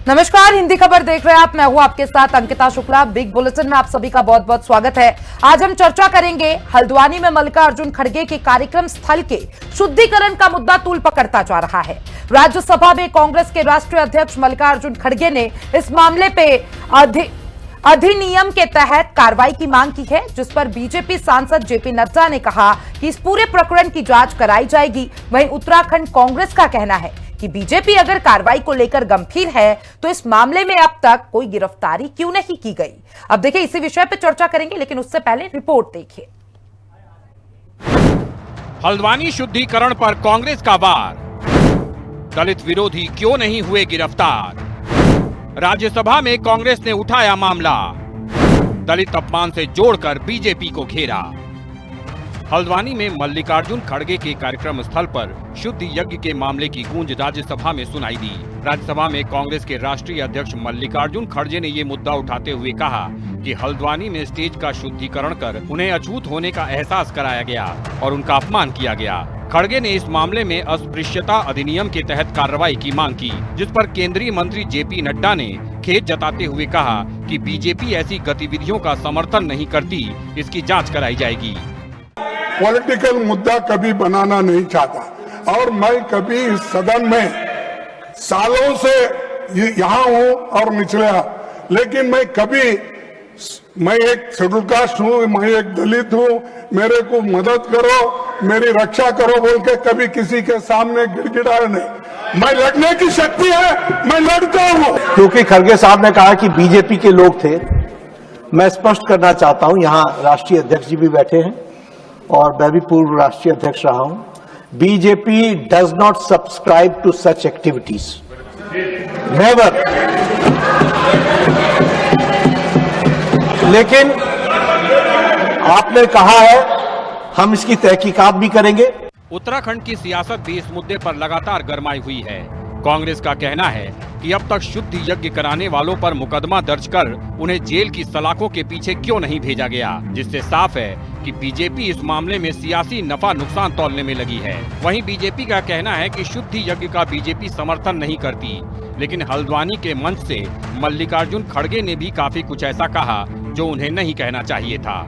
नमस्कार, हिंदी खबर देख रहे हैं आप। मैं हूं आपके साथ अंकिता शुक्ला। बिग बुलेटिन में आप सभी का बहुत बहुत स्वागत है। आज हम चर्चा करेंगे हल्द्वानी में मल्लिकार्जुन खड़गे के कार्यक्रम स्थल के शुद्धिकरण का मुद्दा तूल पकड़ता जा रहा है। राज्यसभा में कांग्रेस के राष्ट्रीय अध्यक्ष मल्लिकार्जुन खड़गे ने इस मामले पे अधिनियम के तहत कार्रवाई की मांग की है, जिस पर बीजेपी सांसद जेपी नड्डा ने कहा कि इस पूरे प्रकरण की जांच कराई जाएगी। वहीं उत्तराखंड कांग्रेस का कहना है कि बीजेपी अगर कार्रवाई को लेकर गंभीर है तो इस मामले में अब तक कोई गिरफ्तारी क्यों नहीं की गई। अब देखिए, इसी विषय पर चर्चा करेंगे, लेकिन उससे पहले रिपोर्ट देखिए। हल्द्वानी शुद्धिकरण पर कांग्रेस का वार, दलित विरोधी क्यों नहीं हुए गिरफ्तार। राज्यसभा में कांग्रेस ने उठाया मामला, दलित अपमान से जोड़कर बीजेपी को घेरा। हल्द्वानी में मल्लिकार्जुन खड़गे के कार्यक्रम स्थल पर शुद्ध यज्ञ के मामले की गूंज राज्यसभा में सुनाई दी। राज्यसभा में कांग्रेस के राष्ट्रीय अध्यक्ष मल्लिकार्जुन खड़गे ने ये मुद्दा उठाते हुए कहा कि हल्द्वानी में स्टेज का शुद्धिकरण कर उन्हें अछूत होने का एहसास कराया गया और उनका अपमान किया गया। खड़गे ने इस मामले में अस्पृश्यता अधिनियम के तहत कार्रवाई की मांग की, जिस पर केंद्रीय मंत्री जेपी नड्डा ने खेद जताते हुए कहा कि बीजेपी ऐसी गतिविधियों का समर्थन नहीं करती, इसकी जाँच कराई जाएगी। पॉलिटिकल मुद्दा कभी बनाना नहीं चाहता और मैं कभी इस सदन में सालों से यहाँ हूँ और निचला, लेकिन मैं एक शेड्यूल कास्ट हूँ, मैं एक दलित हूँ, मेरे को मदद करो, मेरी रक्षा करो बोल के कभी किसी के सामने गिड़गिड़ाया नहीं। मैं लड़ने की शक्ति है, मैं लड़ता हूँ। क्योंकि खड़गे साहब ने कहा कि बीजेपी के लोग थे, मैं स्पष्ट करना चाहता हूँ, यहाँ राष्ट्रीय अध्यक्ष जी भी बैठे हैं और मैं भी पूर्व राष्ट्रीय अध्यक्ष रहा हूं। BJP does not subscribe to such activities, never. लेकिन आपने कहा है, हम इसकी तहकीकात भी करेंगे। उत्तराखंड की सियासत भी इस मुद्दे पर लगातार गरमाई हुई है। कांग्रेस का कहना है कि अब तक शुद्ध यज्ञ कराने वालों पर मुकदमा दर्ज कर उन्हें जेल की सलाखों के पीछे क्यों नहीं भेजा गया, जिससे साफ है कि बीजेपी इस मामले में सियासी नफा नुकसान तौलने में लगी है। वहीं बीजेपी का कहना है कि शुद्ध यज्ञ का बीजेपी समर्थन नहीं करती, लेकिन हल्द्वानी के मंच से मल्लिकार्जुन खड़गे ने भी काफी कुछ ऐसा कहा जो उन्हें नहीं कहना चाहिए था।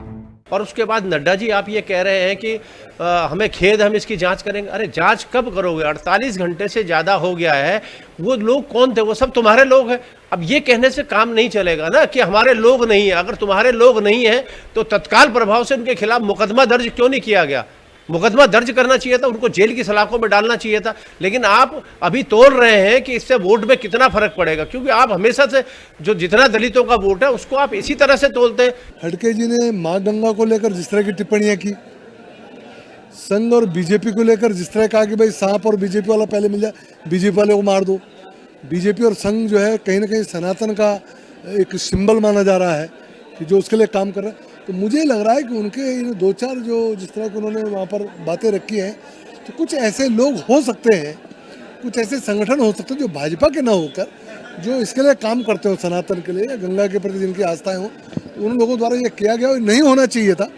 और उसके बाद नड्डा जी आप ये कह रहे हैं कि हमें खेद, हम इसकी जांच करेंगे। अरे जांच कब करोगे? 48 घंटे से ज़्यादा हो गया है। वो लोग कौन थे? वो सब तुम्हारे लोग हैं। अब ये कहने से काम नहीं चलेगा ना कि हमारे लोग नहीं है। अगर तुम्हारे लोग नहीं है तो तत्काल प्रभाव से उनके खिलाफ मुकदमा दर्ज क्यों नहीं किया गया? मुकदमा दर्ज करना चाहिए था, उनको जेल की सलाखों में डालना चाहिए था। लेकिन आप अभी तोल रहे हैं कि इससे वोट में कितना फर्क पड़ेगा, क्योंकि आप हमेशा से जो जितना दलितों का वोट है उसको आप इसी तरह से तोलते हैं। खड़गे जी ने मां गंगा को लेकर जिस तरह की टिप्पणियां की, संघ और बीजेपी को लेकर जिस तरह कहा कि भाई सांप और बीजेपी वाला पहले मिल जाए, बीजेपी वाले को मार दो। बीजेपी और संघ जो है कहीं ना कहीं सनातन का एक सिंबल माना जा रहा है कि जो उसके लिए काम कर रहा है। तो मुझे लग रहा है कि उनके दो चार जो जिस तरह की उन्होंने वहाँ पर बातें रखी हैं, तो कुछ ऐसे लोग हो सकते हैं, कुछ ऐसे संगठन हो सकते हैं जो भाजपा के ना होकर जो इसके लिए काम करते हो, सनातन के लिए या गंगा के प्रति जिनकी आस्थाएं हो, तो उन लोगों द्वारा ये किया गया और नहीं होना चाहिए था,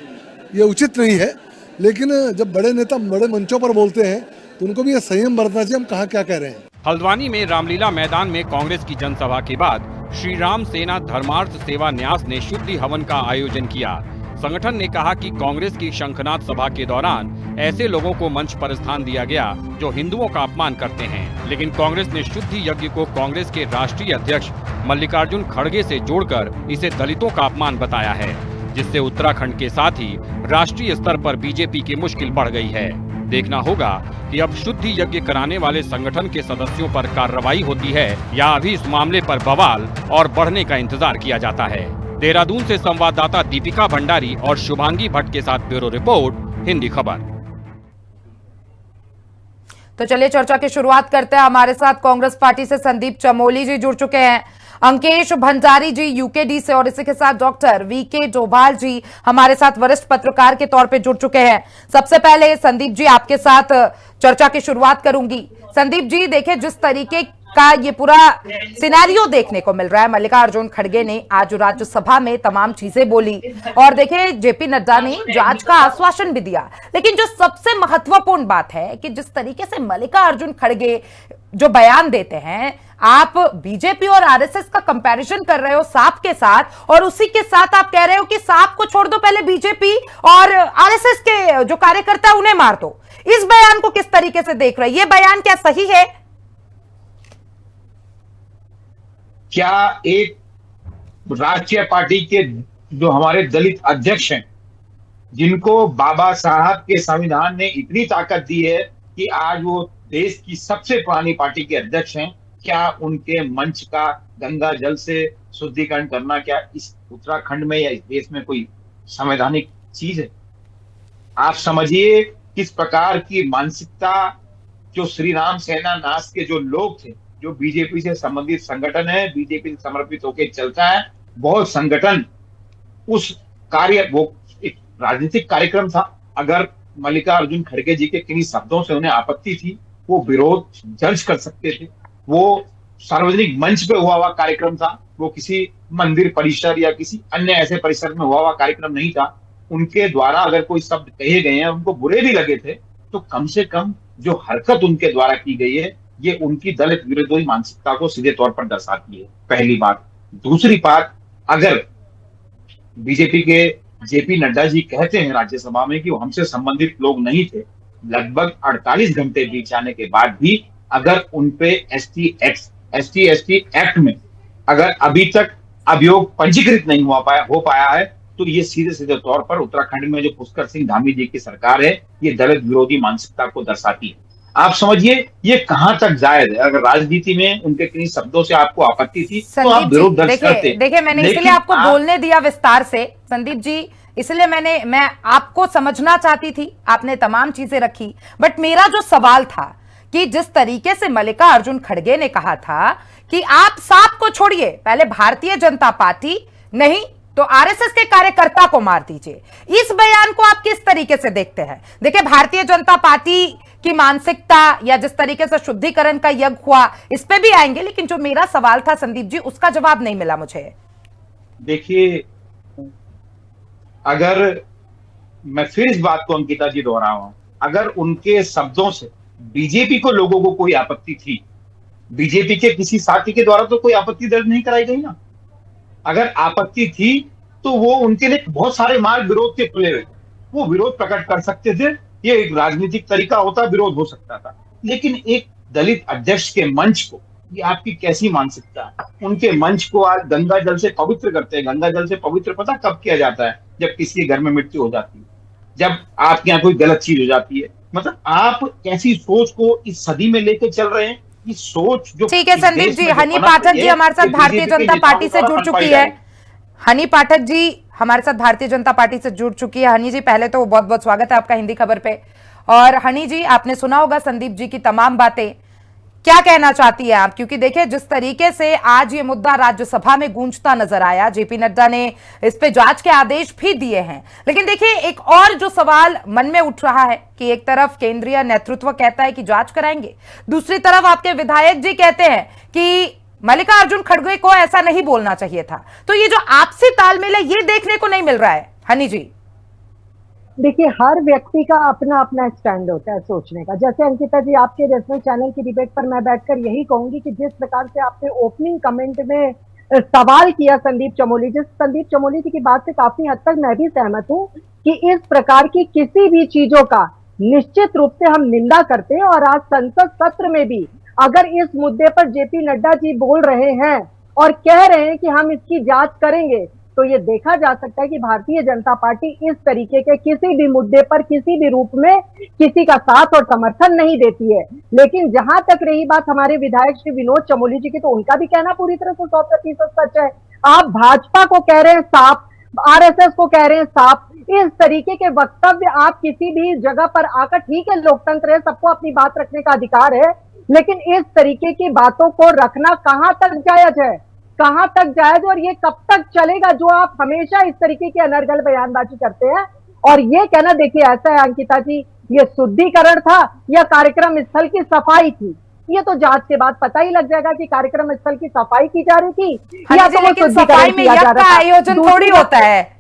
ये उचित नहीं है। लेकिन जब बड़े नेता बड़े मंचों पर बोलते हैं तो उनको भी ये संयम बरतना चाहिए। हम कहाँ क्या कह रहे हैं। हल्द्वानी में रामलीला मैदान में कांग्रेस की जनसभा के बाद श्री राम सेना धर्मार्थ सेवा न्यास ने शुद्धि हवन का आयोजन किया। संगठन ने कहा कि कांग्रेस की शंखनाद सभा के दौरान ऐसे लोगों को मंच पर स्थान दिया गया जो हिंदुओं का अपमान करते हैं। लेकिन कांग्रेस ने शुद्धि यज्ञ को कांग्रेस के राष्ट्रीय अध्यक्ष मल्लिकार्जुन खड़गे से जोड़कर इसे दलितों का अपमान बताया है, जिससे उत्तराखंड के साथ ही राष्ट्रीय स्तर पर बीजेपी की मुश्किल बढ़ गई है। देखना होगा कि अब शुद्धि यज्ञ कराने वाले संगठन के सदस्यों पर कार्रवाई होती है या अभी इस मामले पर बवाल और बढ़ने का इंतजार किया जाता है। देहरादून से संवाददाता दीपिका भंडारी और शुभांगी भट्ट के साथ ब्यूरो रिपोर्ट, हिंदी खबर। तो चलिए चर्चा की शुरुआत करते हैं। हमारे साथ कांग्रेस पार्टी से संदीप चमोली जी जुड़ चुके हैं, अंकेश भंडारी जी यूकेडी से, और इसी के साथ डॉक्टर वीके डोभाल जी हमारे साथ वरिष्ठ पत्रकार के तौर पे जुड़ चुके हैं। सबसे पहले संदीप जी आपके साथ चर्चा की शुरुआत करूंगी। संदीप जी, देखिए जिस तरीके का ये पूरा सिनेरियो देखने को मिल रहा है, मल्लिकार्जुन खड़गे ने आज राज्यसभा में तमाम चीजें बोली और देखिए जेपी नड्डा ने जांच का आश्वासन भी दिया, लेकिन जो सबसे महत्वपूर्ण बात है कि जिस तरीके से मल्लिकार्जुन खड़गे जो बयान देते हैं, आप बीजेपी और आरएसएस का कंपैरिजन कर रहे हो सांप के साथ, और उसी के साथ आप कह रहे हो कि सांप को छोड़ दो, पहले बीजेपी और आरएसएस के जो कार्यकर्ता है उन्हें मार दो। इस बयान को किस तरीके से देख रहे हैं? ये बयान क्या सही है? क्या एक राष्ट्रीय पार्टी के जो हमारे दलित अध्यक्ष हैं, जिनको बाबा साहब के संविधान ने इतनी ताकत दी है कि आज वो देश की सबसे पुरानी पार्टी के अध्यक्ष हैं, क्या उनके मंच का गंगा जल से शुद्धिकरण करना क्या इस उत्तराखंड में या इस देश में कोई संवैधानिक चीज है? आप समझिए किस प्रकार की मानसिकता जो श्री राम सेना नास के जो लोग थे, जो बीजेपी से संबंधित संगठन है, बीजेपी से समर्पित होकर चलता है, बहुत संगठन उस कार्य, वो एक राजनीतिक कार्यक्रम था। अगर मल्लिकार्जुन खड़गे जी के किन्हीं शब्दों से उन्हें आपत्ति थी, वो विरोध दर्ज कर सकते थे। वो सार्वजनिक मंच पे हुआ कार्यक्रम था, वो किसी मंदिर परिसर या किसी अन्य ऐसे परिसर में हुआ कार्यक्रम नहीं था। उनके द्वारा अगर कोई शब्द कहे गए हैं, उनको बुरे भी लगे थे, तो कम से कम जो हरकत उनके द्वारा की गई है, ये उनकी दलित विरोधी मानसिकता को सीधे तौर पर दर्शाती है, पहली बात। दूसरी बात, अगर बीजेपी के जेपी नड्डा जी कहते हैं राज्यसभा में कि वो हमसे संबंधित लोग नहीं थे, लगभग 48 घंटे बीत जाने के बाद भी अगर उनपे एसटी एसटी एक्ट में अगर अभी तक अभियोग पंजीकृत नहीं हो पाया है, तो ये सीधे सीधे तौर पर उत्तराखंड में जो पुष्कर सिंह धामी जी की सरकार है, ये दलित विरोधी मानसिकता को दर्शाती है। आप समझिए ये कहां तक जायज है? अगर राजनीति में उनके किन्हीं शब्दों से आपको आपत्ति थी तो आप विरोध दर्ज करते। देखिए मैंने इसलिए आपको बोलने दिया विस्तार से, संदीप जी, इसलिए मैं आपको समझना चाहती थी, आपने तमाम चीजें रखी। बट मेरा जो सवाल था कि जिस तरीके से मल्लिकार्जुन खड़गे ने कहा था कि आप सांप को छोड़िए, पहले भारतीय जनता पार्टी नहीं तो आरएसएस के कार्यकर्ता को मार दीजिए, इस बयान को आप किस तरीके से देखते हैं? देखिए भारतीय जनता पार्टी की मानसिकता या जिस तरीके से शुद्धिकरण का यज्ञ हुआ, इस पे भी आएंगे, लेकिन जो मेरा सवाल था संदीप जी, उसका जवाब नहीं मिला मुझे। देखिए, अगर मैं फिर इस बात को अंकिता जी दोहराऊं, अगर उनके शब्दों से बीजेपी को लोगों को कोई आपत्ति थी, बीजेपी के किसी साथी के द्वारा तो कोई आपत्ति दर्ज नहीं कराई गई ना। अगर आपत्ति थी तो वो उनके लिए बहुत सारे मार्ग विरोध के खुले हुए, वो विरोध प्रकट कर सकते थे, ये एक राजनीतिक तरीका होता, विरोध हो सकता था। लेकिन एक दलित अध्यक्ष के मंच को, ये आपकी कैसी मानसिकता है? उनके मंच को आज गंगा जल से पवित्र करते हैं। गंगा जल से पवित्र पता कब किया जाता है? जब किसी के घर में मृत्यु हो जाती है, जब आपके यहाँ कोई गलत चीज हो जाती है। मतलब आप कैसी सोच को इस सदी में लेके चल रहे हैं? ये सोच जो ठीक है संदीप जी, हनी पाठक जी हमारे साथ भारतीय जनता पार्टी से जुड़ चुकी है। हनी पाठक जी हमारे साथ भारतीय जनता पार्टी से जुड़ चुकी है। हनी जी, पहले तो बहुत बहुत स्वागत है आपका हिंदी खबर पे। और हनी जी, आपने सुना होगा संदीप जी की तमाम बातें, क्या कहना चाहती है आप? क्योंकि देखिए जिस तरीके से आज ये मुद्दा राज्यसभा में गूंजता नजर आया, जेपी नड्डा ने इस पे जांच के आदेश भी दिए हैं, लेकिन देखिए एक और जो सवाल मन में उठ रहा है कि एक तरफ केंद्रीय नेतृत्व कहता है कि जांच कराएंगे, दूसरी तरफ आपके विधायक जी कहते हैं कि मल्लिकार्जुन खड़गे को ऐसा नहीं बोलना चाहिए था। तो ये जो आपसी तालमेल है, ये देखने को नहीं मिल रहा है। हनी जी, देखिए हर व्यक्ति का अपना अपना स्टैंड होता है सोचने का। जैसे अंकिता जी, आपके नेशनल चैनल की डिबेट पर मैं बैठकर यही कहूंगी कि जिस प्रकार से आपने ओपनिंग कमेंट में सवाल किया संदीप चमोली जी की बात से काफी हद तक मैं भी सहमत हूं कि इस प्रकार की किसी भी चीजों का निश्चित रूप से हम निंदा करते हैं। और आज संसद सत्र में भी अगर इस मुद्दे पर जेपी नड्डा जी बोल रहे हैं और कह रहे हैं कि हम इसकी जांच करेंगे, तो ये देखा जा सकता है कि भारतीय जनता पार्टी इस तरीके के किसी भी मुद्दे पर किसी भी रूप में किसी का साथ और समर्थन नहीं देती है। लेकिन जहां तक रही बात हमारे विधायक श्री विनोद चमोली जी की, तो उनका भी कहना पूरी तरह से 100% सच है। आप भाजपा को कह रहे हैं सांप, आरएसएस को कह रहे हैं सांप, इस तरीके के वक्तव्य आप किसी भी जगह पर आकर, ठीक है लोकतंत्र है, सबको अपनी बात रखने का अधिकार है, लेकिन इस तरीके की बातों को रखना कहां तक जायज है, कहां तक जायज, और ये कब तक चलेगा जो आप हमेशा इस तरीके की अनर्गल बयानबाजी करते हैं? और ये कहना, देखिए ऐसा है अंकिता जी, ये शुद्धिकरण था या कार्यक्रम स्थल की सफाई थी, ये तो जांच के बाद पता ही लग जाएगा कि कार्यक्रम स्थल की सफाई की जा रही थी या तो शुद्धिकरण किया जा रहा था। आयोजन थोड़ी होता है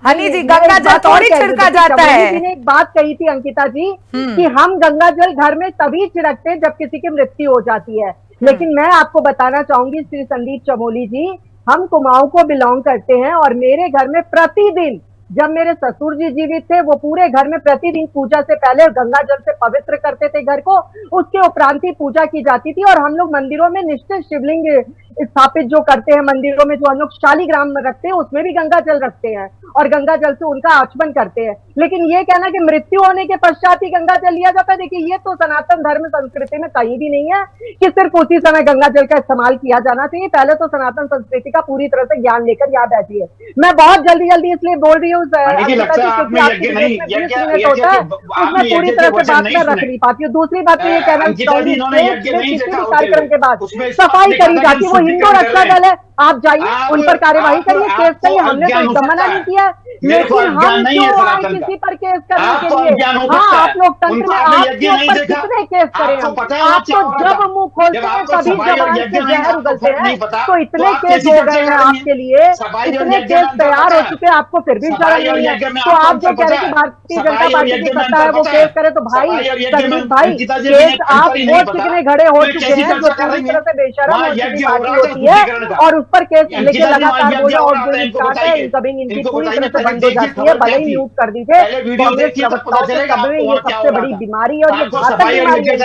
हनी जी, गंगा जल थोड़ी छिड़का जाता है। ने एक बात कही थी अंकिता जी कि हम गंगा जल घर में तभी छिड़कते जब किसी की मृत्यु हो जाती है, लेकिन मैं आपको बताना चाहूंगी श्री संदीप चमोली जी, हम कुमाऊं को बिलोंग करते हैं और मेरे घर में प्रतिदिन, जब मेरे ससुर जी जीवित थे, वो पूरे घर में प्रतिदिन पूजा से पहले गंगा जल से पवित्र करते थे घर को, उसके उपरांत ही पूजा की जाती थी। और हम लोग मंदिरों में निश्चित शिवलिंग स्थापित जो करते हैं, मंदिरों में जो हम लोग शालिग्राम रखते हैं, उसमें भी गंगा जल रखते हैं और गंगा जल से उनका आचमन करते हैं। लेकिन ये कहना कि मृत्यु होने के पश्चात ही गंगा जल लिया जाता है, देखिए ये तो सनातन धर्म संस्कृति में कहीं भी नहीं है कि सिर्फ उसी समय गंगा जल का इस्तेमाल किया जाना चाहिए। पहले तो सनातन संस्कृति का पूरी तरह से ज्ञान लेकर यहाँ बैठिए। मैं बहुत जल्दी इसलिए बोल रही हूँ क्योंकि आपकी डिबेट में 20 मिनट होता है, उसमें पूरी तरह से बात मैं रख नहीं पाती हूँ। दूसरी बात मैं ये कहना चाहूंगी, किसी भी कार्यक्रम के बाद सफाई करी जाती है, वो हिंदू रक्षा दल है, आप जाइए उन पर कार्यवाही करिए, केस करिए, हमने तो एकदम मना नहीं किया। लेकिन हम क्यों आए किसी पर केस करने के लिए? हाँ, आप लोग तंत्र में आपके ऊपर कितने केस करें हम? आप तो जब मुंह खोलते हैं तभी जबान से जहर उगलते हैं। तो इतने केस हो गए हैं आपके लिए, इतने केस तैयार हो चुके हैं, आपको फिर भी शर्म नहीं है। तो आप जो कह रहे हैं कि भारतीय जनता पार्टी की सत्ता है वो केस करे, तो भाई संदीप भाई, केस आप वो चिकने घड़े हो चुके हैं जो पूरी तरह से बेशरम और सीधी पार्टी होती है, और उस पर केस लेके लगातार बोले और जो स्टार्ट है इनकमिंग इनकी पूरी तरह से बंद हो जाती है, भले ही म्यूट कर दीजिए। कांग्रेस प्रवक्ताओं के कब्र में ये सबसे बड़ी बीमारी है और ये घातक बीमारी है,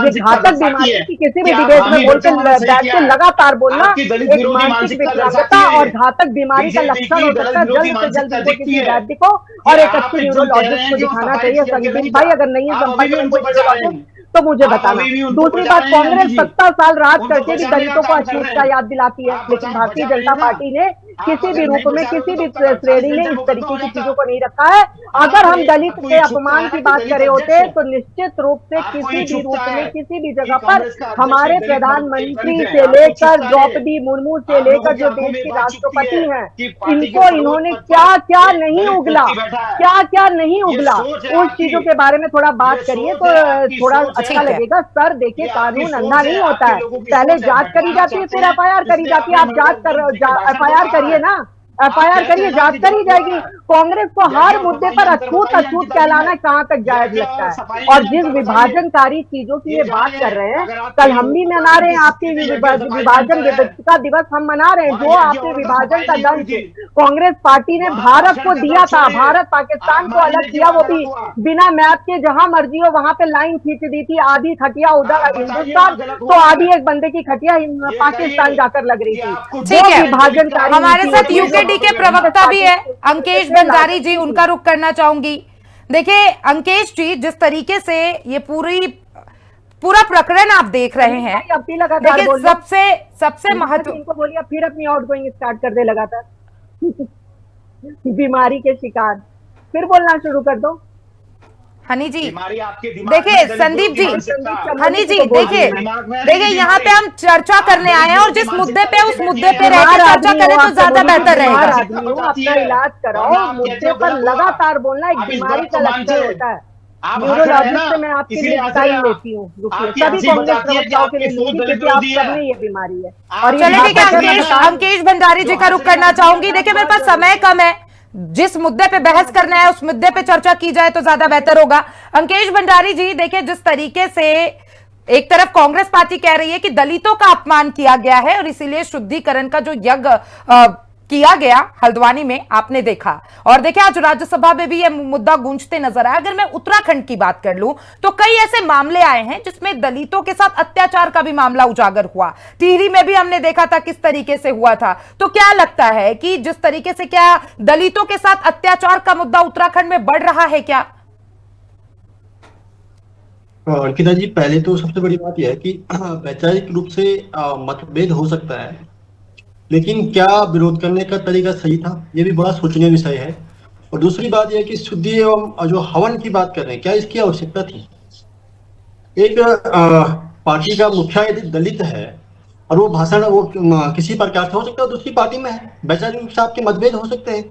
ये घातक बीमारी है कि किसी भी डिबेट में बोलकर बैठ के लगातार बोलना एक मानसिक विकलांगता और घातक बीमारी का लक्षण हो सकता है। जल्द से जल्द इनको किसी वैद्य को और एक अच्छे न्यूरोलॉजिस्ट को दिखाना चाहिए। संदीप भाई, अगर नहीं है संपर्क में कोई तो मुझे बताना। दूसरी बात, कांग्रेस 70 साल राज करके भी दलितों को अछूत का याद दिलाती है, लेकिन भारतीय जनता पार्टी ने किसी भी रूप में, किसी भी श्रेणी में इस तरीके की चीजों को नहीं रखा है। अगर हम दलित के अपमान की बात करे होते तो निश्चित रूप से किसी भी रूप में, किसी भी जगह पर हमारे प्रधानमंत्री से लेकर द्रौपदी मुर्मू से लेकर जो देश की राष्ट्रपति हैं, इनको इन्होंने क्या क्या नहीं उगला, क्या क्या नहीं उगला, उस चीजों के बारे में थोड़ा बात करिए तो थोड़ा अच्छा लगेगा। सर देखिए, कानून अंधा नहीं होता है, पहले जांच करी जाती है फिर एफआईआर करी जाती है। आप एफआईआर करिए ना, एफआईआर करिए, जांच करी जाएगी। कांग्रेस को हर मुद्दे पर अछूत कहलाना कहां तक जायज लगता है? और जिस विभाजनकारी चीजों की ये बात कर रहे हैं, कल हम भी मना रहे हैं आपके विभाजन विविधता दिवस, हम मना रहे हैं। जो आपने विभाजन का दंश कांग्रेस पार्टी ने भारत को दिया था, भारत पाकिस्तान को अलग किया, वो भी बिना मैप के, जहां मर्जी हो वहां पे लाइन खींच दी थी। आधी खटिया उधर हिंदुस्तान तो आधी एक बंदे की खटिया पाकिस्तान जाकर लग रही थी। ठीक है, विभाजनकारी हमारे साथ यूकेडी के प्रवक्ता भी है अंकेश भंडारी जी, उनका रुख करना चाहूंगी। देखिए अंकेश जी, जिस तरीके से ये पूरा प्रकरण आप देख रहे हैं, देखिए सबसे महत्व, इनको बोलिए फिर अपनी आउटगोइंग स्टार्ट कर दे लगातार बीमारी के शिकार, फिर बोलना शुरू कर दो। हनी जी देखिए, संदीप जी, हनी जी देखिए यहाँ पे हम चर्चा करने आए हैं और जिस मुद्दे पे उस मुद्दे पे रहकर चर्चा करें तो ज्यादा बेहतर रहेगा। अपना इलाज कराओ, मुद्दे पर लगातार बोलना एक बीमारी का लक्षण होता है। न्यूरोलॉजिस्ट से मैं आपके लिए टाइम लेती हूँ, सभी कांग्रेस प्रवक्ताओं के लिए, क्योंकि आप सब में ये बीमारी है। और चलिए ठीक है, अंकेश भंडारी जी का रुख करना चाहूंगी। देखिए मेरे पास समय कम है, जिस मुद्दे पे बहस करना है उस मुद्दे पे चर्चा की जाए तो ज्यादा बेहतर होगा। अंकेश भंडारी जी, देखिए जिस तरीके से एक तरफ कांग्रेस पार्टी कह रही है कि दलितों का अपमान किया गया है और इसीलिए शुद्धिकरण का जो यज्ञ किया गया हल्द्वानी में, आपने देखा, और देखिए आज राज्यसभा में भी यह मुद्दा गूंजते नजर आया। अगर मैं उत्तराखंड की बात कर लूं तो कई ऐसे मामले आए हैं जिसमें दलितों के साथ अत्याचार का भी मामला उजागर हुआ। टिहरी में भी हमने देखा था किस तरीके से हुआ था। तो क्या लगता है कि जिस तरीके से क्या दलितों के साथ अत्याचार का मुद्दा उत्तराखंड में बढ़ रहा है क्या? अंकिता जी, पहले तो सबसे बड़ी बात यह है कि वैचारिक रूप से मतभेद हो सकता है, लेकिन क्या विरोध करने का तरीका सही था, ये भी बड़ा सोचनीय विषय है। और दूसरी बात यह कि शुद्धि एवं जो हवन की बात कर रहे हैं, क्या इसकी आवश्यकता थी? एक पार्टी का मुखिया यदि दलित है और वो भाषण वो किसी प्रकार से हो सकता है दूसरी पार्टी में है, वैचारिक रूप से आपके मतभेद हो सकते हैं,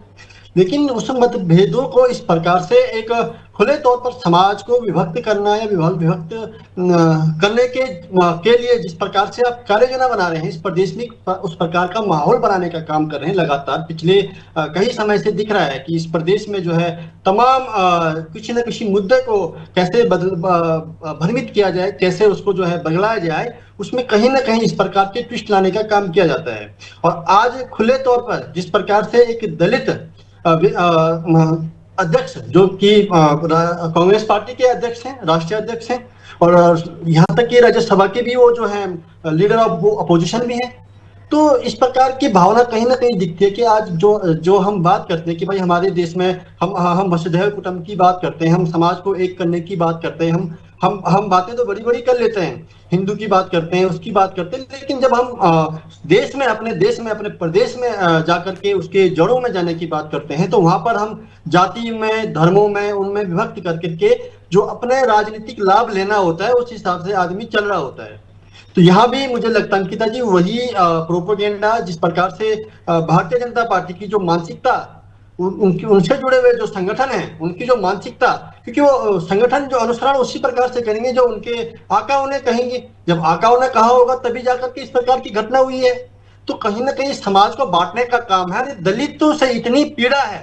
लेकिन उस मतभेदों को इस प्रकार से एक खुले तौर पर समाज को विभक्त करना या विभक्त करने के लिए जिस प्रकार से आप कार्य योजना बना रहे हैं, इस प्रदेश में उस प्रकार का माहौल बनाने का काम कर रहे हैं लगातार पिछले कई समय से दिख रहा है कि इस प्रदेश में जो है तमाम किसी न किसी मुद्दे को कैसे भ्रमित किया जाए, कैसे उसको जो है बदलाया जाए, उसमें कहीं ना कहीं इस प्रकार के ट्विस्ट लाने का काम किया जाता है। और आज खुले तौर पर जिस प्रकार से एक दलित अध्यक्ष जो कि कांग्रेस पार्टी के अध्यक्ष हैं, राष्ट्रीय अध्यक्ष हैं, और यहाँ तक कि राज्यसभा के भी वो जो है लीडर ऑफ अपोजिशन भी हैं, तो इस प्रकार की भावना कहीं ना कहीं दिखती है कि आज जो हम बात करते हैं कि भाई हमारे देश में हम वसुधैव कुटुंबकम की बात करते हैं, हम समाज को एक करने की बात करते हैं, हम बातें तो बड़ी बड़ी कर लेते हैं, हिंदू की बात करते हैं, उसकी बात करते हैं, लेकिन जब हम देश में अपने प्रदेश में जाकर के उसके जड़ों में जाने की बात करते हैं, तो वहां पर हम जाति में, धर्मों में, उनमें विभक्त करके जो अपने राजनीतिक लाभ लेना होता है उस हिसाब से आदमी चल रहा होता है। तो यहाँ भी मुझे लगता है अंकिता जी वही प्रोपेगेंडा जिस प्रकार से भारतीय जनता पार्टी की जो मानसिकता, उनसे जुड़े हुए जो संगठन है उनकी जो मानसिकता, क्योंकि वो संगठन जो अनुसरण उसी प्रकार से करेंगे जो उनके आका उन्हें कहेंगे, जब आका उन्हें कहा होगा तभी जाकर के इस प्रकार की घटना हुई है। तो कहीं ना कहीं समाज को बांटने का काम है। दलितों से इतनी पीड़ा है,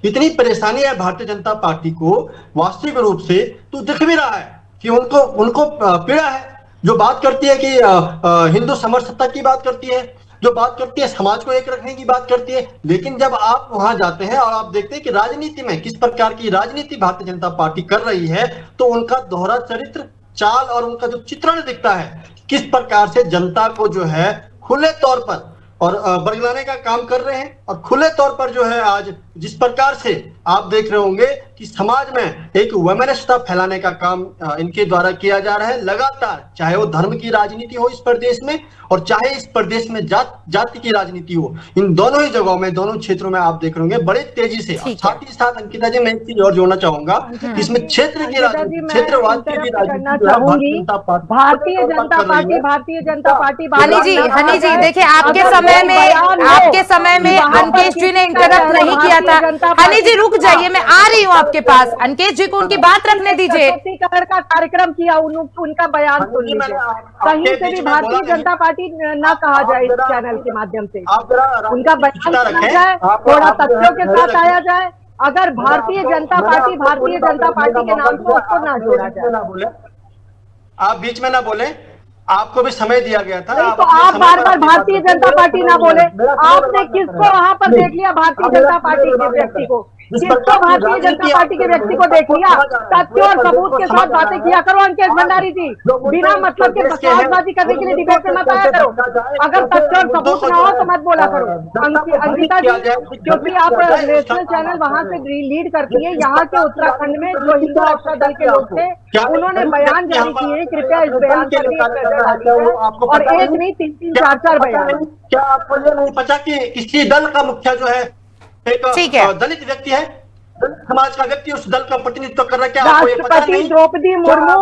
इतनी परेशानी है भारतीय जनता पार्टी को वास्तविक रूप से तो दिख भी रहा है कि उनको पीड़ा है। जो बात करती है कि हिंदू समरसत्ता की बात करती है, जो बात करती है समाज को एक रखने की बात करती है, लेकिन जब आप वहां जाते हैं और आप देखते हैं कि राजनीति में किस प्रकार की राजनीति भारतीय जनता पार्टी कर रही है, तो उनका दोहरा चरित्र, चाल और उनका जो चित्रण दिखता है किस प्रकार से जनता को जो है खुले तौर पर और बरगलाने का काम कर रहे हैं। और खुले तौर पर जो है आज जिस प्रकार से आप देख रहे होंगे कि समाज में एक वैमनस्यता फैलाने का काम इनके द्वारा किया जा रहा है लगातार, चाहे वो धर्म की राजनीति हो इस प्रदेश में और चाहे इस प्रदेश में जाति की राजनीति हो, इन दोनों ही जगहों में, दोनों क्षेत्रों में आप देख रहे होंगे बड़े तेजी से। साथ ही साथ अंकिता जी मैं एक चीज और जोड़ना चाहूंगा, इसमें क्षेत्र की राजनीति, क्षेत्रवाद की भी राजनीति भारतीय जनता पार्टी हनी जी देखिए आपके समय में अंकेश जी ने इंटरप्ट नहीं किया था। हनी जी रुक जाइए, मैं आ रही हूँ आपके पास। अंकेश जी को उनकी बात रखने दीजिए। का कार्यक्रम किया, उनका बयान सुन लीजिए। कहीं से भी भारतीय जनता पार्टी ना कहा जाए इस चैनल के माध्यम से, उनका बयान सुना जाए, थोड़ा तथ्यों के साथ आया जाए। अगर भारतीय जनता पार्टी के नाम से उसको ना जोड़ा जाए। आप बीच में ना बोले, आपको भी समय दिया गया था। तो आप बार बार भारतीय जनता पार्टी ना बोले। आपने किसको वहां पर देख लिया भारतीय जनता पार्टी के व्यक्ति को, किसको भारतीय जनता पार्टी के व्यक्ति को देख लिया? तथ्य और सबूत के साथ बातें किया करो अंकेश भंडारी जी, बिना मतलब के बकवासबाजी करने के लिए डिबेट में मत आया करो। अगर तथ्य और सबूत ना हो तो मत बोला करो। अंकिता जी, क्योंकि आप नेशनल चैनल वहां से लीड करती है, यहाँ के उत्तराखंड में जो हिंदू रक्षा दल के लोग थे उन्होंने बयान जारी किए, कृपया इस बयान पर और एक नहीं 3-3, 4-4 बयान। क्या आपको ये नहीं पता कि किसी दल का मुखिया जो है एक दलित व्यक्ति है, समाज का व्यक्ति उस दल का प्रतिनिधित्व कर रहा है? क्या आपको ये पता नहीं? राष्ट्रपति द्रौपदी मुर्मू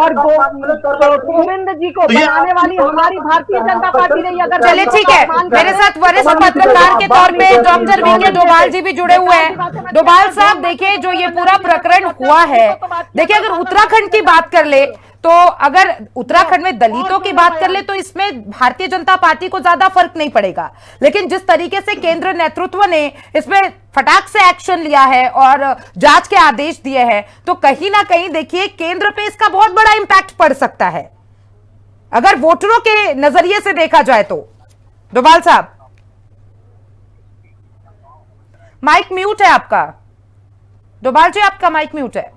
और गोविंद जी को बनाने वाली हमारी भारतीय जनता पार्टी नहीं। अगर चलिए ठीक है, मेरे साथ वरिष्ठ पत्रकार के तौर पे डॉक्टर वीके डोभाल जी भी जुड़े हुए हैं। डोभाल साहब देखिए, जो ये पूरा प्रकरण हुआ है, देखिए अगर उत्तराखंड की बात कर ले तो अगर उत्तराखंड में दलितों की बात कर ले तो इसमें भारतीय जनता पार्टी को ज्यादा फर्क नहीं पड़ेगा, लेकिन जिस तरीके से केंद्र नेतृत्व ने इसमें फटाक से एक्शन लिया है और जांच के आदेश दिए हैं, तो कहीं ना कहीं देखिए केंद्र पे इसका बहुत बड़ा इंपैक्ट पड़ सकता है अगर वोटरों के नजरिए से देखा जाए तो। डोभाल साहब माइक म्यूट है आपका। डोभाल जी आपका माइक म्यूट है।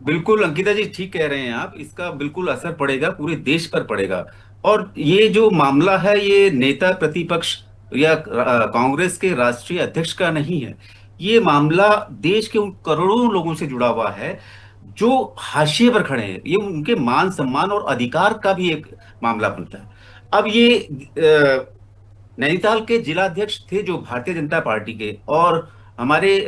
बिल्कुल अंकिता जी ठीक कह रहे हैं आप, इसका बिल्कुल असर पड़ेगा, पूरे देश पर पड़ेगा। और ये जो मामला है ये नेता प्रतिपक्ष या कांग्रेस के राष्ट्रीय अध्यक्ष का नहीं है, ये मामला देश के उन करोड़ों लोगों से जुड़ा हुआ है जो हाशिए पर खड़े हैं। ये उनके मान सम्मान और अधिकार का भी एक मामला बनता है। अब ये नैनीताल के जिलाध्यक्ष थे जो भारतीय जनता पार्टी के, और हमारे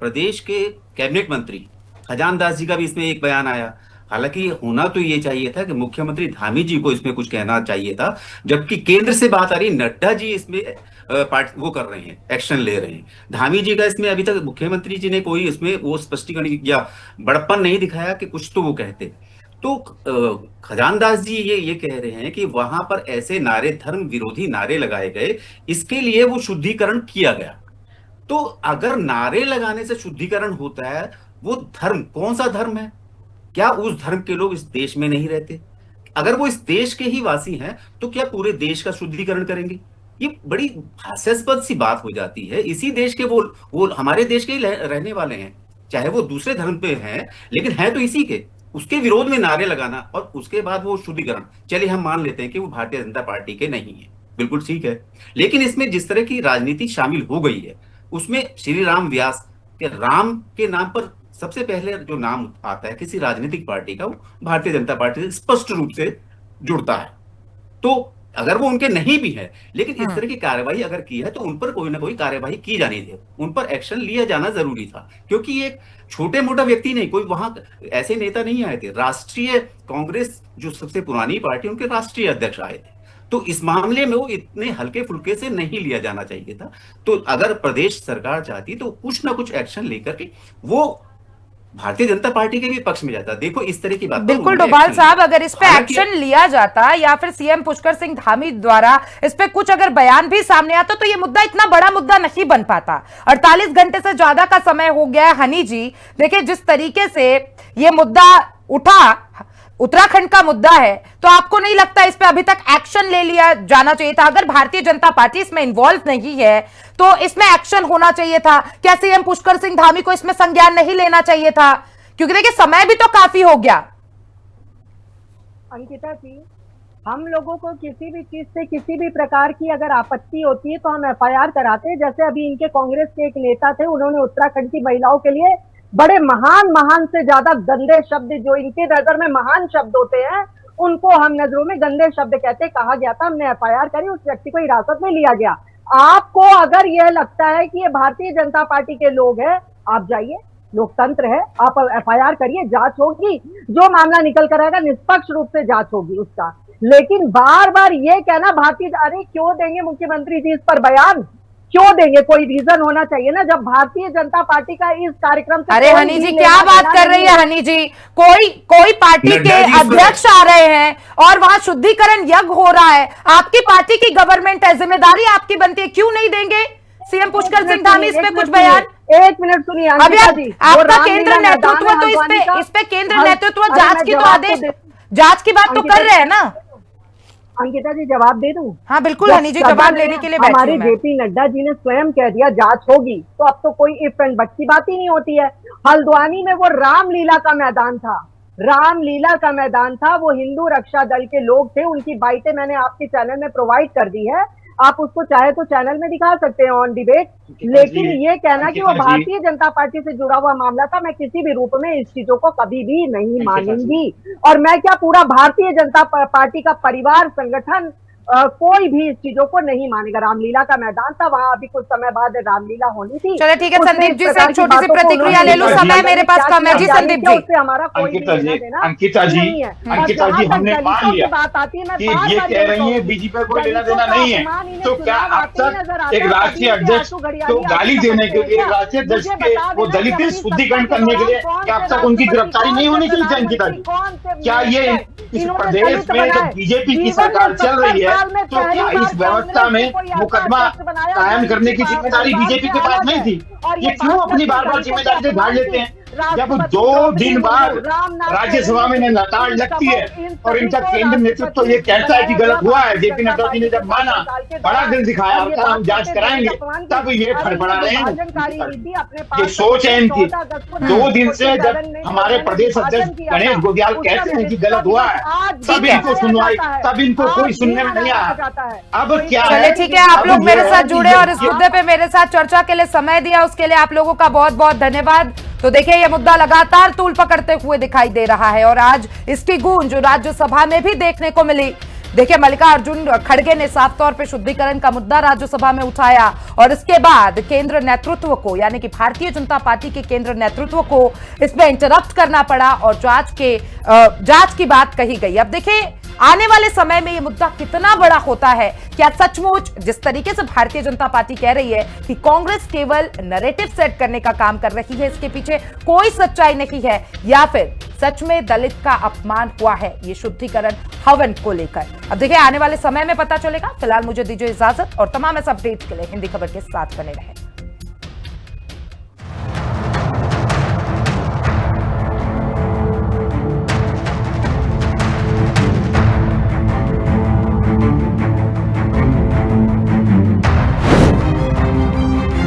प्रदेश के कैबिनेट मंत्री खजान दास जी का भी इसमें एक बयान आया। हालांकि होना तो ये चाहिए था कि मुख्यमंत्री धामी जी को इसमें कुछ कहना चाहिए था, जबकि केंद्र से बात आ रही, नड्डा जी इसमें वो कर रहे हैं, एक्शन ले रहे हैं। धामी जी का इसमें अभी तक मुख्यमंत्री जी ने कोई इसमें वो स्पष्टीकरण या बड़प्पन नहीं दिखाया कि कुछ तो वो कहते। तो खजानदास जी ये कह रहे हैं कि वहां पर ऐसे नारे, धर्म विरोधी नारे लगाए गए, इसके लिए वो शुद्धिकरण किया गया। तो अगर नारे लगाने से शुद्धिकरण होता है, वो धर्म कौन सा धर्म है? क्या उस धर्म के लोग इस देश में नहीं रहते? अगर वो इस देश के ही वासी हैं तो क्या पूरे देश का शुद्धिकरण करेंगे? ये बड़ी हास्यास्पद सी बात हो जाती है। इसी देश के वो हमारे देश के ही रहने वाले हैं, चाहे वो दूसरे धर्म पे हैं, लेकिन है तो इसी के। उसके विरोध में नारे लगाना और उसके बाद वो शुद्धिकरण, चलिए हम मान लेते हैं कि वो भारतीय जनता पार्टी के नहीं है, बिल्कुल ठीक है। लेकिन इसमें जिस तरह की राजनीति शामिल हो गई है, उसमें श्री राम व्यास के राम के नाम पर सबसे पहले जो नाम आता है किसी राजनीतिक पार्टी का, वो भारतीय जनता पार्टी से स्पष्ट रूप से जुड़ता है। तो अगर वो उनके नहीं भी है, लेकिन इस तरह की कार्यवाही अगर की है तो उन पर कोई ना कोई कार्यवाही की जानी थी, उन पर एक्शन लिया जाना जरूरी था। क्योंकि ये एक छोटे मोटा व्यक्ति नहीं, कोई वहां ऐसे नेता नहीं आए थे। राष्ट्रीय कांग्रेस जो सबसे पुरानी पार्टी, उनके राष्ट्रीय अध्यक्ष आए थे। तो इस मामले में वो इतने हल्के फुल्के से नहीं लिया जाना चाहिए था। तो अगर प्रदेश सरकार चाहती तो कुछ ना कुछ एक्शन लेकर के वो भारतीय जनता पार्टी के भी पक्ष में जाता। देखो इस तरह की बात, बिल्कुल डोभाल साहब, अगर इस पे एक्शन लिया जाता या फिर सीएम पुष्कर सिंह धामी द्वारा इस पे कुछ अगर बयान भी सामने आता तो ये मुद्दा इतना बड़ा मुद्दा नहीं बन पाता। 48 घंटे से ज्यादा का समय हो गया है। हनी जी देखिए, जिस तरीके से ये मुद्दा उठा, उत्तराखंड का मुद्दा है, तो आपको नहीं लगता इस पे अभी तक एक्शन ले लिया जाना चाहिए था? अगर भारतीय जनता पार्टी इसमें इन्वॉल्व नहीं है तो इसमें एक्शन होना चाहिए था। क्या सीएम पुष्कर सिंह धामी को इसमें संज्ञान नहीं लेना चाहिए था? क्योंकि देखिए समय भी तो काफी हो गया। अंकिता जी, हम लोगों को किसी भी चीज से, किसी भी प्रकार की अगर आपत्ति होती है तो हम एफआईआर कराते हैं। जैसे अभी इनके कांग्रेस के एक नेता थे, उन्होंने उत्तराखंड की महिलाओं के लिए बड़े महान से ज्यादा गंदे शब्द, जो इनके नजर में महान शब्द होते हैं, उनको हम नजरों में गंदे शब्द कहते कहा गया था। हमने एफआईआर करी, उस व्यक्ति को हिरासत में लिया गया। आपको अगर यह लगता है कि ये भारतीय जनता पार्टी के लोग हैं, आप जाइए, लोकतंत्र है, आप एफआईआर करिए, जांच होगी, जो मामला निकल कर आएगा निष्पक्ष रूप से जांच होगी उसका। लेकिन बार बार ये कहना भारतीय, अरे क्यों देंगे मुख्यमंत्री जी इस पर बयान, क्यों देंगे? कोई रीजन होना चाहिए ना, जब भारतीय जनता पार्टी का इस कार्यक्रम से। अरे हनी जी क्या बात कर रही है हनी जी? कोई पार्टी के अध्यक्ष आ रहे हैं और वहां शुद्धिकरण यज्ञ हो रहा है, आपकी पार्टी की गवर्नमेंट है, जिम्मेदारी आपकी बनती है, क्यों नहीं देंगे सीएम पुष्कर सिंह धामी इस पे कुछ बयान? एक मिनट सुनिए, अभी आपका केंद्र नेतृत्व तो इस पे केंद्र नेतृत्व जांच की तो आदेश, जांच की बात तो कर रहे हैं ना? अंकिता जी जवाब दे दूं? हाँ बिल्कुल हनी जी, जवाब लेने के लिए बैठी हूं मैं। हमारे जेपी नड्डा जी ने स्वयं कह दिया जांच होगी, तो अब तो कोई इफ एंड बट की बात ही नहीं होती है। हल्द्वानी में वो रामलीला का मैदान था, रामलीला का मैदान था, वो हिंदू रक्षा दल के लोग थे, उनकी बाइटें मैंने आपके चैनल में प्रोवाइड कर दी है, आप उसको चाहे तो चैनल में दिखा सकते हैं ऑन डिबेट। लेकिन ये कहना कि वो भारतीय जनता पार्टी से जुड़ा हुआ मामला था, मैं किसी भी रूप में इस चीजों को कभी भी नहीं मानूंगी। और मैं क्या, पूरा भारतीय जनता पार्टी का परिवार, संगठन, कोई भी इस चीजों को नहीं मानेगा। रामलीला का मैदान था, वहां अभी कुछ समय बाद रामलीला होनी थी। चलो ठीक है, संदीप जी से एक छोटी सी प्रतिक्रिया ले लो, समय मेरे पास कम है जी। संदीप जी, उससे हमारा कोई अंकिता जी हमने मान लिया कि ये कह रही है बीजेपी को लेना देना नहीं है, तो क्या अब तक एक राष्ट्रीय अध्यक्ष को गाली देने के लिए, राष्ट्रीय अध्यक्ष के वो दलित शुद्धिकरण करने के लिए, क्या अब तक उनकी गिरफ्तारी नहीं होनी चाहिए? अंकिता जी, क्या ये इस प्रदेश में जब बीजेपी की सरकार चल रही है तो क्या इस व्यवस्था में मुकदमा कायम करने की जिम्मेदारी बीजेपी के पास नहीं थी? ये क्यों अपनी बार बार जिम्मेदारी से भाग लेते हैं? जब 2 दिन बाद राज्यसभा में नटाल लगती है और इनका केंद्र नेतृत्व ये कहता है कि गलत हुआ है, जेपी नड्डा जी ने जब माना, बड़ा दिल दिखाया, हम जांच कराएंगे, तब ये फड़फड़ा रहे हैं। ये सोच है इनकी। 2 दिन से जब हमारे प्रदेश अध्यक्ष गणेश गोदियाल कहते हैं कि गलत हुआ है, तब इनको सुनवाई, तब इनको कोई सुनने में नहीं आया। अब क्या है? ठीक है, आप लोग मेरे साथ जुड़े और इस मुद्दे पे मेरे साथ चर्चा के लिए समय दिया, उसके लिए आप लोगों का बहुत बहुत धन्यवाद। तो देखिए, यह मुद्दा लगातार तूल पकड़ते हुए दिखाई दे रहा है और आज इसकी गूंज राज्यसभा में भी देखने को मिली। देखिए, मल्लिकार्जुन खड़गे ने साफ तौर पे शुद्धिकरण का मुद्दा राज्यसभा में उठाया और इसके बाद केंद्र नेतृत्व को, यानी कि भारतीय जनता पार्टी के केंद्र नेतृत्व को इसमें इंटरप्ट करना पड़ा और जांच की बात कही गई। अब देखिए, आने वाले समय में यह मुद्दा कितना बड़ा होता है। क्या सचमुच जिस तरीके से भारतीय जनता पार्टी कह रही है कि कांग्रेस केवल नैरेटिव सेट करने का काम कर रही है, इसके पीछे कोई सच्चाई नहीं है, या फिर सच में दलित का अपमान हुआ है ये शुद्धिकरण हवन को लेकर? अब देखिए, आने वाले समय में पता चलेगा। फिलहाल मुझे दीजिए इजाजत और तमाम ऐसे अपडेट्स के लिए हिंदी खबर के साथ बने रहें।